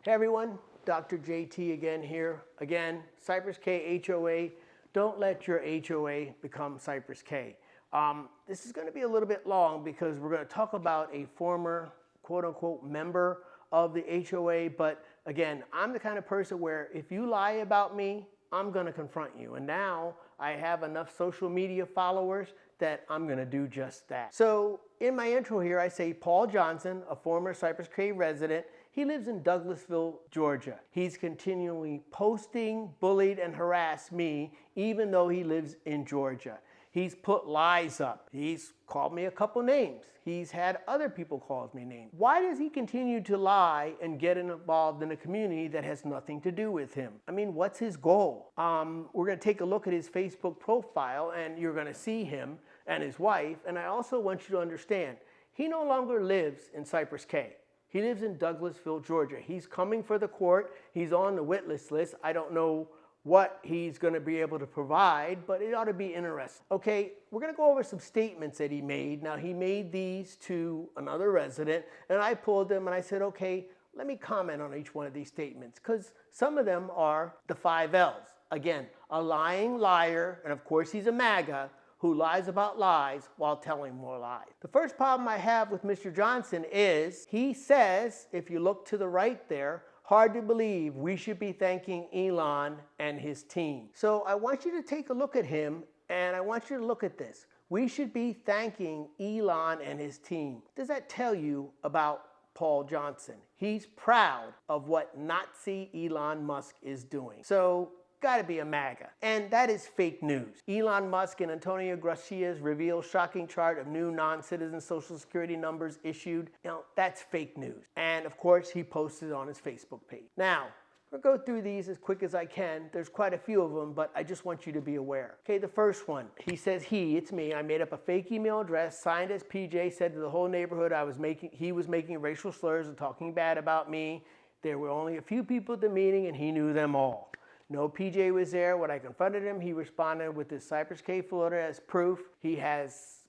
Hey everyone, Dr. JT again here. Again, Cypress K HOA. Don't let your HOA become Cypress K. This is going to be a little bit long because we're going to talk about a former quote-unquote member of the HOA. But again, I'm the kind of person where if you lie about me, I'm going to confront you. And now I have enough social media followers that I'm going to do just that. So in my intro here, I say Paul Johnson, a former Cypress K resident. He lives in Douglasville, Georgia. He's continually posting, bullied, and harassed me, even though he lives in Georgia. He's put lies up. He's called me a couple names. He's had other people call me names. Why does he continue to lie and get involved in a community that has nothing to do with him? I mean, what's his goal? We're going to take a look at his Facebook profile, and you're going to see him and his wife. And I also want you to understand, he no longer lives in Cypress K. He lives in Douglasville, Georgia. He's coming for the court. He's on the witness list. I don't know what he's going to be able to provide, but it ought to be interesting. Okay, we're going to go over some statements that he made. Now, he made these to another resident, and I pulled them and I said, okay, let me comment on each one of these statements, because some of them are the 5 L's. Again, a lying liar, and of course he's a MAGA, who lies about lies while telling more lies. The first problem I have with Mr. Johnson is he says, if you look to the right there, hard to believe we should be thanking Elon and his team. So I want you to take a look at him, and I want you to look at this. We should be thanking Elon and his team. What does that tell you about Paul Johnson? He's proud of what Nazi Elon Musk is doing. So got to be a MAGA. And that is fake news. Elon Musk and Antonio Gracias reveal shocking chart of new non-citizen social security numbers issued. That's fake news. And of course, he posted on his Facebook page. Now, I'll go through these as quick as I can. There's quite a few of them, but I just want you to be aware. Okay, the first one. He says it's me. I made up a fake email address, signed as PJ, said to the whole neighborhood he was making racial slurs and talking bad about me. There were only a few people at the meeting and he knew them all. No PJ was there. When I confronted him, he responded with his Cypress K, Florida as proof.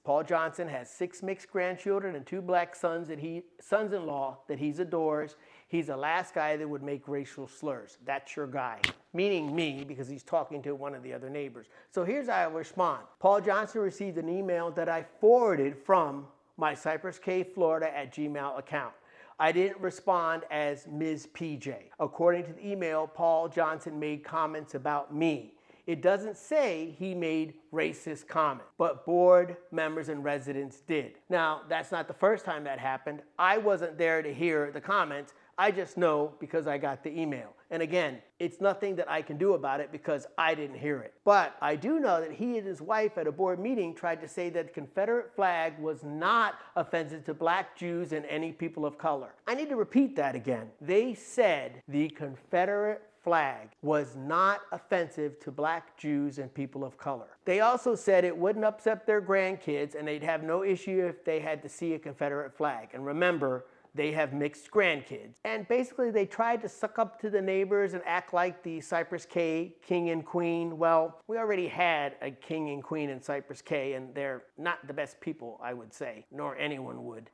Paul Johnson has 6 mixed grandchildren and 2 black sons-in-law that he adores. He's the last guy that would make racial slurs. That's your guy. Meaning me, because he's talking to one of the other neighbors. So here's how I respond. Paul Johnson received an email that I forwarded from my Cypress K, Florida @gmail account. I didn't respond as Ms. PJ. According to the email, Paul Johnson made comments about me. It doesn't say he made racist comments, but board members and residents did. Now, that's not the first time that happened. I wasn't there to hear the comments. I just know because I got the email. And again, it's nothing that I can do about it because I didn't hear it. But I do know that he and his wife at a board meeting tried to say that the Confederate flag was not offensive to black, Jews, and any people of color. I need to repeat that again. They said the Confederate flag was not offensive to black, Jews, and people of color. They also said it wouldn't upset their grandkids and they'd have no issue if they had to see a Confederate flag. And remember, they have mixed grandkids. And basically they tried to suck up to the neighbors and act like the Cypress K king and queen. Well, we already had a king and queen in Cypress K, and they're not the best people, I would say, nor anyone would.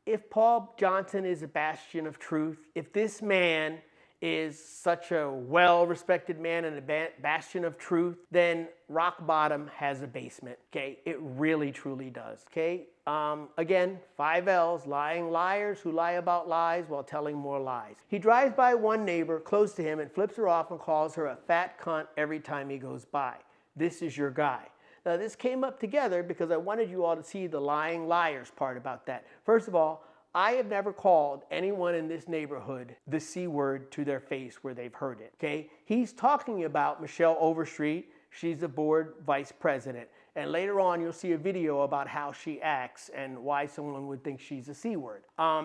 If Paul Johnson is a bastion of truth, if this man is such a well-respected man and a bastion of truth, then rock bottom has a basement, okay? It really, truly does, okay? Again, 5 L's, lying liars who lie about lies while telling more lies. He drives by one neighbor close to him and flips her off and calls her a fat cunt every time he goes by. This is your guy. Now, this came up together because I wanted you all to see the lying liars part about that. First of all, I have never called anyone in this neighborhood the C word to their face where they've heard it, okay? He's talking about Michelle Overstreet. She's the board vice president. And later on, you'll see a video about how she acts and why someone would think she's a C word.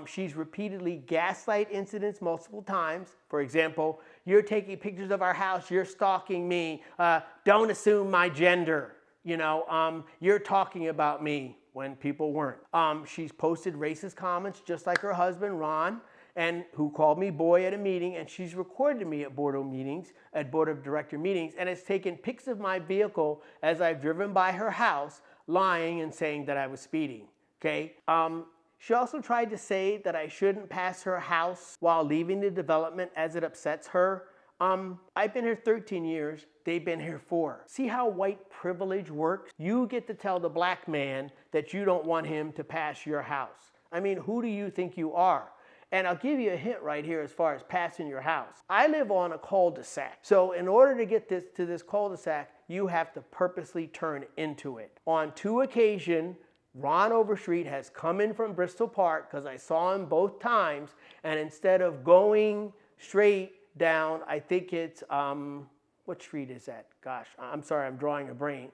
She's repeatedly gaslight incidents multiple times. For example, you're taking pictures of our house, you're stalking me, don't assume my gender. You're talking about me when people weren't. She's posted racist comments just like her husband, Ron, and who called me boy at a meeting, and she's recorded me at board of director meetings, and has taken pics of my vehicle as I've driven by her house, lying and saying that I was speeding, okay? She also tried to say that I shouldn't pass her house while leaving the development as it upsets her. I've been here 13 years. They've been here 4. See how white privilege works? You get to tell the black man that you don't want him to pass your house. I mean, who do you think you are? And I'll give you a hint right here as far as passing your house. I live on a cul-de-sac. So in order to get to this cul-de-sac, you have to purposely turn into it. On 2 occasions, Ron Overstreet has come in from Bristol Park, because I saw him both times, and instead of going straight down, I think it's, what street is that? Gosh, I'm sorry, I'm drawing a brain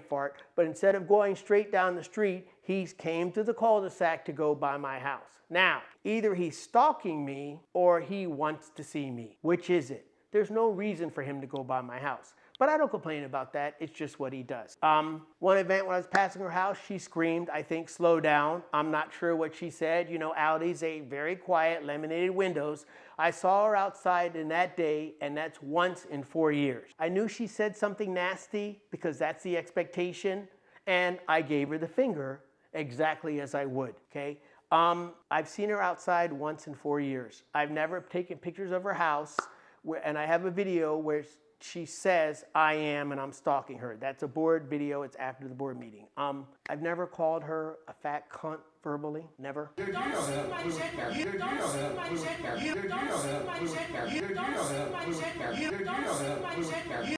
fart. But instead of going straight down the street, he came to the cul-de-sac to go by my house. Now, either he's stalking me or he wants to see me. Which is it? There's no reason for him to go by my house. But I don't complain about that. It's just what he does. One event when I was passing her house, she screamed, I think, slow down. I'm not sure what she said. You know, Audi's a very quiet, laminated windows. I saw her outside in that day, and that's once in 4 years. I knew she said something nasty because that's the expectation, and I gave her the finger exactly as I would, okay? I've seen her outside once in 4 years. I've never taken pictures of her house, and I have a video where she says I am and I'm stalking her. That's a board video. It's after the board meeting. I've never called her a fat cunt verbally. Never. Dude, you don't have a clue what character. Dude, you don't have a clue what character. Dude, you don't have a clue what character. Dude, you don't have a clue what character. Dude, you don't have a clue what character.